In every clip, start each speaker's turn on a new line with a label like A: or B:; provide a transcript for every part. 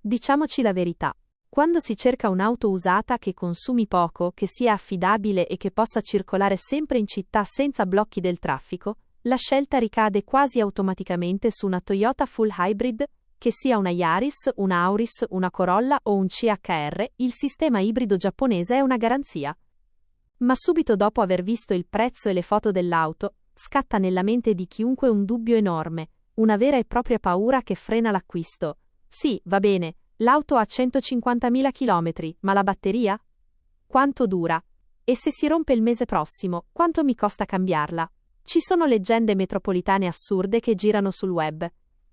A: Diciamoci la verità. Quando si cerca un'auto usata che consumi poco, che sia affidabile e che possa circolare sempre in città senza blocchi del traffico, la scelta ricade quasi automaticamente su una Toyota Full Hybrid, che sia una Yaris, una Auris, una Corolla o un CHR, il sistema ibrido giapponese è una garanzia. Ma subito dopo aver visto il prezzo e le foto dell'auto, scatta nella mente di chiunque un dubbio enorme, una vera e propria paura che frena l'acquisto. Sì, va bene, l'auto ha 150.000 km, ma la batteria? Quanto dura? E se si rompe il mese prossimo, quanto mi costa cambiarla? Ci sono leggende metropolitane assurde che girano sul web.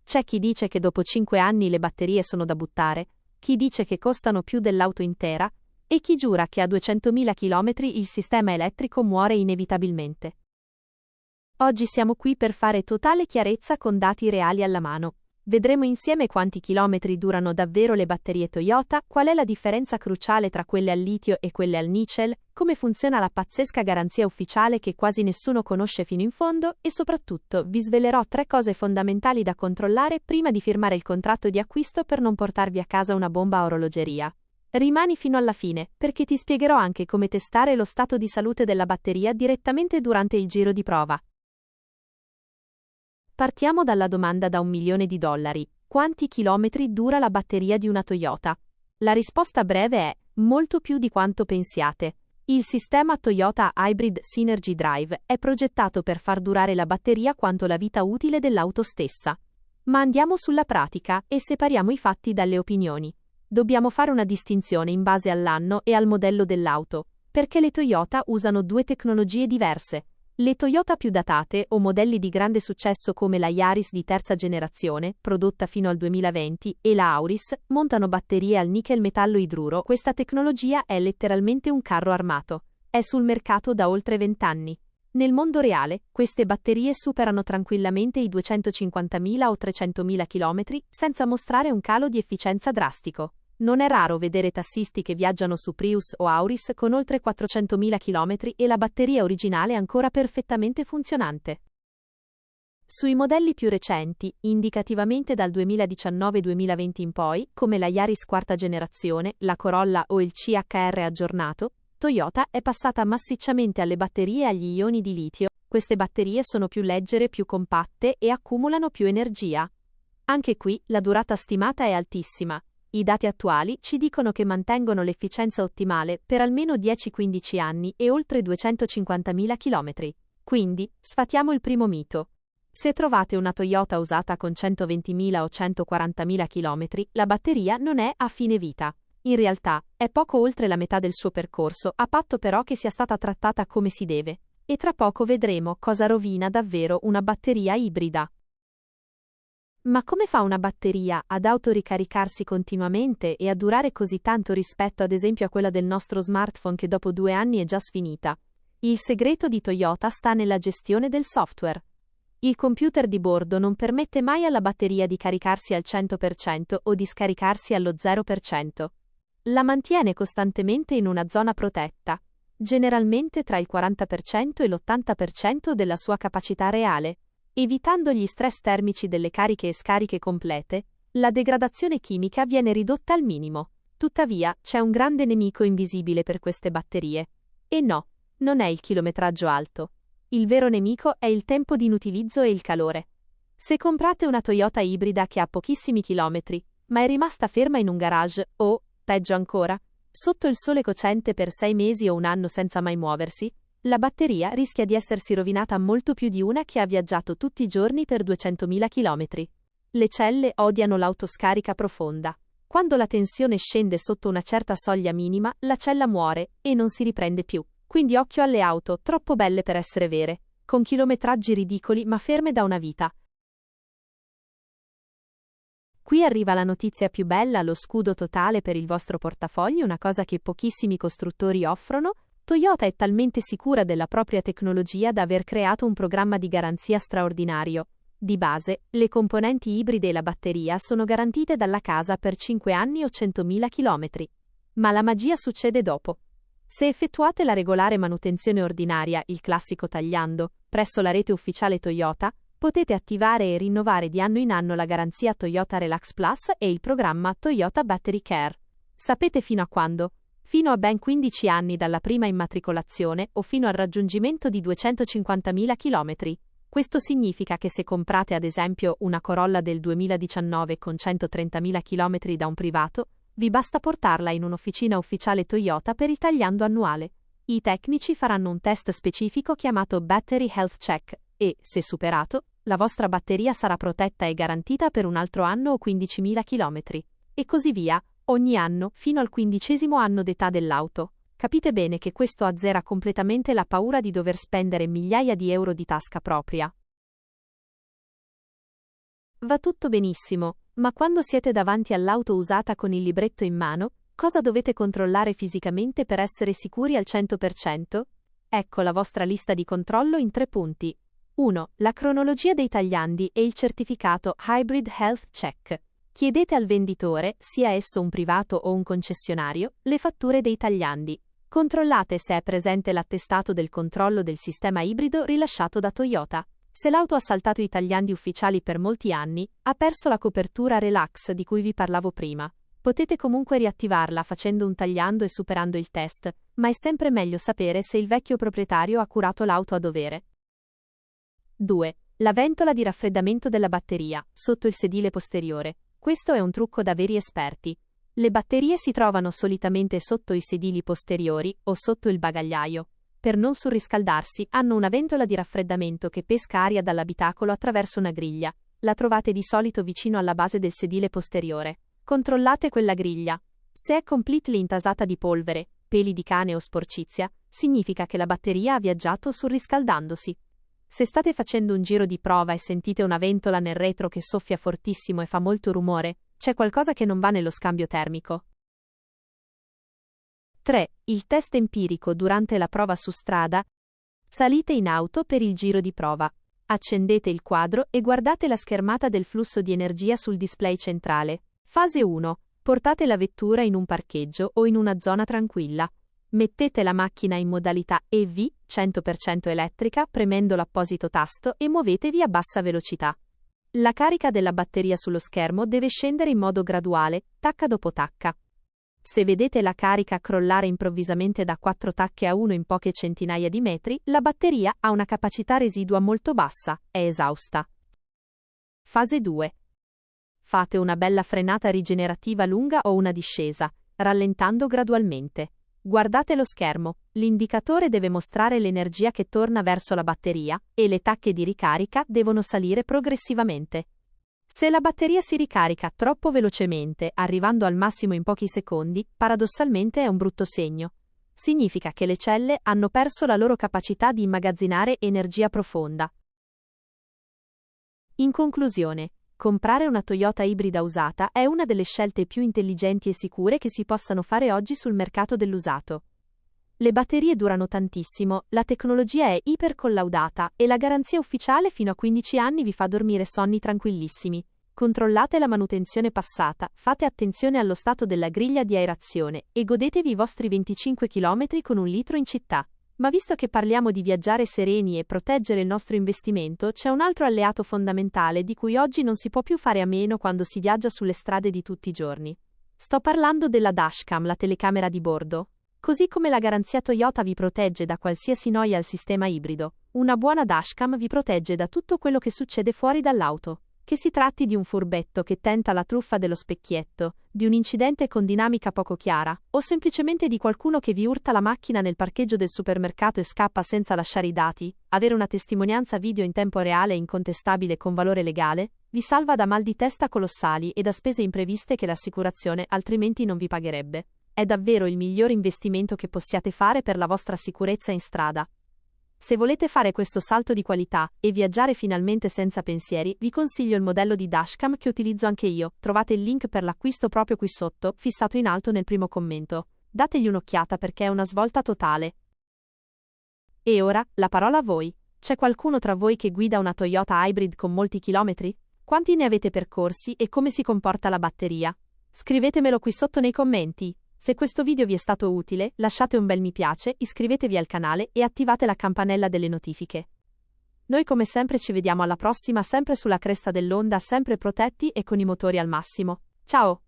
A: C'è chi dice che dopo 5 anni le batterie sono da buttare, chi dice che costano più dell'auto intera, e chi giura che a 200.000 km il sistema elettrico muore inevitabilmente. Oggi siamo qui per fare totale chiarezza con dati reali alla mano. Vedremo insieme quanti chilometri durano davvero le batterie Toyota, qual è la differenza cruciale tra quelle al litio e quelle al nickel, come funziona la pazzesca garanzia ufficiale che quasi nessuno conosce fino in fondo e soprattutto vi svelerò 3 cose fondamentali da controllare prima di firmare il contratto di acquisto per non portarvi a casa una bomba a orologeria. Rimani fino alla fine, perché ti spiegherò anche come testare lo stato di salute della batteria direttamente durante il giro di prova. Partiamo dalla domanda da $1 milione. Quanti chilometri dura la batteria di una Toyota? La risposta breve è: molto più di quanto pensiate. Il sistema Toyota Hybrid Synergy Drive è progettato per far durare la batteria quanto la vita utile dell'auto stessa. Ma andiamo sulla pratica e separiamo i fatti dalle opinioni. Dobbiamo fare una distinzione in base all'anno e al modello dell'auto, perché le Toyota usano 2 tecnologie diverse. Le Toyota più datate o modelli di grande successo come la Yaris di terza generazione, prodotta fino al 2020, e la Auris, montano batterie al nickel metallo idruro. Questa tecnologia è letteralmente un carro armato. È sul mercato da oltre 20 anni. Nel mondo reale, queste batterie superano tranquillamente i 250.000 o 300.000 km, senza mostrare un calo di efficienza drastico. Non è raro vedere tassisti che viaggiano su Prius o Auris con oltre 400.000 km e la batteria originale ancora perfettamente funzionante. Sui modelli più recenti, indicativamente dal 2019-2020 in poi, come la Yaris quarta generazione, la Corolla o il CHR aggiornato, Toyota è passata massicciamente alle batterie agli ioni di litio. Queste batterie sono più leggere, più compatte e accumulano più energia. Anche qui, la durata stimata è altissima. I dati attuali ci dicono che mantengono l'efficienza ottimale per almeno 10-15 anni e oltre 250.000 km. Quindi, sfatiamo il primo mito. Se trovate una Toyota usata con 120.000 o 140.000 km, la batteria non è a fine vita. In realtà, è poco oltre la metà del suo percorso, a patto però che sia stata trattata come si deve. E tra poco vedremo cosa rovina davvero una batteria ibrida. Ma come fa una batteria ad autoricaricarsi continuamente e a durare così tanto rispetto ad esempio a quella del nostro smartphone che dopo 2 anni è già sfinita? Il segreto di Toyota sta nella gestione del software. Il computer di bordo non permette mai alla batteria di caricarsi al 100% o di scaricarsi allo 0%. La mantiene costantemente in una zona protetta, generalmente tra il 40% e l'80% della sua capacità reale. Evitando gli stress termici delle cariche e scariche complete, la degradazione chimica viene ridotta al minimo. Tuttavia, c'è un grande nemico invisibile per queste batterie. E no, non è il chilometraggio alto. Il vero nemico è il tempo di inutilizzo e il calore. Se comprate una Toyota ibrida che ha pochissimi chilometri, ma è rimasta ferma in un garage o, peggio ancora, sotto il sole cocente per 6 mesi o 1 anno senza mai muoversi, la batteria rischia di essersi rovinata molto più di una che ha viaggiato tutti i giorni per 200.000 km. Le celle odiano l'autoscarica profonda. Quando la tensione scende sotto una certa soglia minima, la cella muore e non si riprende più. Quindi occhio alle auto, troppo belle per essere vere, con chilometraggi ridicoli ma ferme da una vita. Qui arriva la notizia più bella, lo scudo totale per il vostro portafoglio, una cosa che pochissimi costruttori offrono. Toyota è talmente sicura della propria tecnologia da aver creato un programma di garanzia straordinario. Di base, le componenti ibride e la batteria sono garantite dalla casa per 5 anni o 100.000 km. Ma la magia succede dopo. Se effettuate la regolare manutenzione ordinaria, il classico tagliando, presso la rete ufficiale Toyota, Potete attivare e rinnovare di anno in anno la garanzia Toyota Relax Plus e il programma Toyota Battery Care. Sapete fino a quando? Fino a ben 15 anni dalla prima immatricolazione o fino al raggiungimento di 250.000 km. Questo significa che se comprate ad esempio una Corolla del 2019 con 130.000 km da un privato, vi basta portarla in un'officina ufficiale Toyota per il tagliando annuale. I tecnici faranno un test specifico chiamato Battery Health Check e, se superato, la vostra batteria sarà protetta e garantita per un altro anno o 15.000 km. E così via, ogni anno, fino al 15° anno d'età dell'auto. Capite bene che questo azzera completamente la paura di dover spendere migliaia di euro di tasca propria. Va tutto benissimo, ma quando siete davanti all'auto usata con il libretto in mano, cosa dovete controllare fisicamente per essere sicuri al 100%? Ecco la vostra lista di controllo in 3 punti. 1. La cronologia dei tagliandi e il certificato Hybrid Health Check. Chiedete al venditore, sia esso un privato o un concessionario, le fatture dei tagliandi. Controllate se è presente l'attestato del controllo del sistema ibrido rilasciato da Toyota. Se l'auto ha saltato i tagliandi ufficiali per molti anni, ha perso la copertura Relax di cui vi parlavo prima. Potete comunque riattivarla facendo un tagliando e superando il test, ma è sempre meglio sapere se il vecchio proprietario ha curato l'auto a dovere. 2. La ventola di raffreddamento della batteria, sotto il sedile posteriore. Questo è un trucco da veri esperti. Le batterie si trovano solitamente sotto i sedili posteriori o sotto il bagagliaio. Per non surriscaldarsi, hanno una ventola di raffreddamento che pesca aria dall'abitacolo attraverso una griglia. La trovate di solito vicino alla base del sedile posteriore. Controllate quella griglia. Se è completely intasata di polvere, peli di cane o sporcizia, significa che la batteria ha viaggiato surriscaldandosi. Se state facendo un giro di prova e sentite una ventola nel retro che soffia fortissimo e fa molto rumore, c'è qualcosa che non va nello scambio termico. 3. Il test empirico durante la prova su strada. Salite in auto per il giro di prova. Accendete il quadro e guardate la schermata del flusso di energia sul display centrale. Fase 1. Portate la vettura in un parcheggio o in una zona tranquilla. Mettete la macchina in modalità EV, 100% elettrica, premendo l'apposito tasto e muovetevi a bassa velocità. La carica della batteria sullo schermo deve scendere in modo graduale, tacca dopo tacca. Se vedete la carica crollare improvvisamente da 4 tacche a 1 in poche centinaia di metri, la batteria ha una capacità residua molto bassa, è esausta. Fase 2. Fate una bella frenata rigenerativa lunga o una discesa, rallentando gradualmente. Guardate lo schermo, l'indicatore deve mostrare l'energia che torna verso la batteria, e le tacche di ricarica devono salire progressivamente. Se la batteria si ricarica troppo velocemente, arrivando al massimo in pochi secondi, paradossalmente è un brutto segno. Significa che le celle hanno perso la loro capacità di immagazzinare energia profonda. In conclusione, comprare una Toyota ibrida usata è una delle scelte più intelligenti e sicure che si possano fare oggi sul mercato dell'usato. Le batterie durano tantissimo, la tecnologia è iper collaudata e la garanzia ufficiale fino a 15 anni vi fa dormire sonni tranquillissimi. Controllate la manutenzione passata, fate attenzione allo stato della griglia di aerazione e godetevi i vostri 25 km con 1 litro in città. Ma visto che parliamo di viaggiare sereni e proteggere il nostro investimento, c'è un altro alleato fondamentale di cui oggi non si può più fare a meno quando si viaggia sulle strade di tutti i giorni. Sto parlando della dashcam, la telecamera di bordo. Così come la garanzia Toyota vi protegge da qualsiasi noia al sistema ibrido, una buona dashcam vi protegge da tutto quello che succede fuori dall'auto. Che si tratti di un furbetto che tenta la truffa dello specchietto, di un incidente con dinamica poco chiara, o semplicemente di qualcuno che vi urta la macchina nel parcheggio del supermercato e scappa senza lasciare i dati, avere una testimonianza video in tempo reale e incontestabile con valore legale, vi salva da mal di testa colossali e da spese impreviste che l'assicurazione altrimenti non vi pagherebbe. È davvero il miglior investimento che possiate fare per la vostra sicurezza in strada. Se volete fare questo salto di qualità e viaggiare finalmente senza pensieri, vi consiglio il modello di dashcam che utilizzo anche io. Trovate il link per l'acquisto proprio qui sotto, fissato in alto nel primo commento. Dategli un'occhiata perché è una svolta totale. E ora, la parola a voi. C'è qualcuno tra voi che guida una Toyota Hybrid con molti chilometri? Quanti ne avete percorsi e come si comporta la batteria? Scrivetemelo qui sotto nei commenti. Se questo video vi è stato utile, lasciate un bel mi piace, iscrivetevi al canale e attivate la campanella delle notifiche. Noi come sempre ci vediamo alla prossima, sempre sulla cresta dell'onda, sempre protetti e con i motori al massimo. Ciao!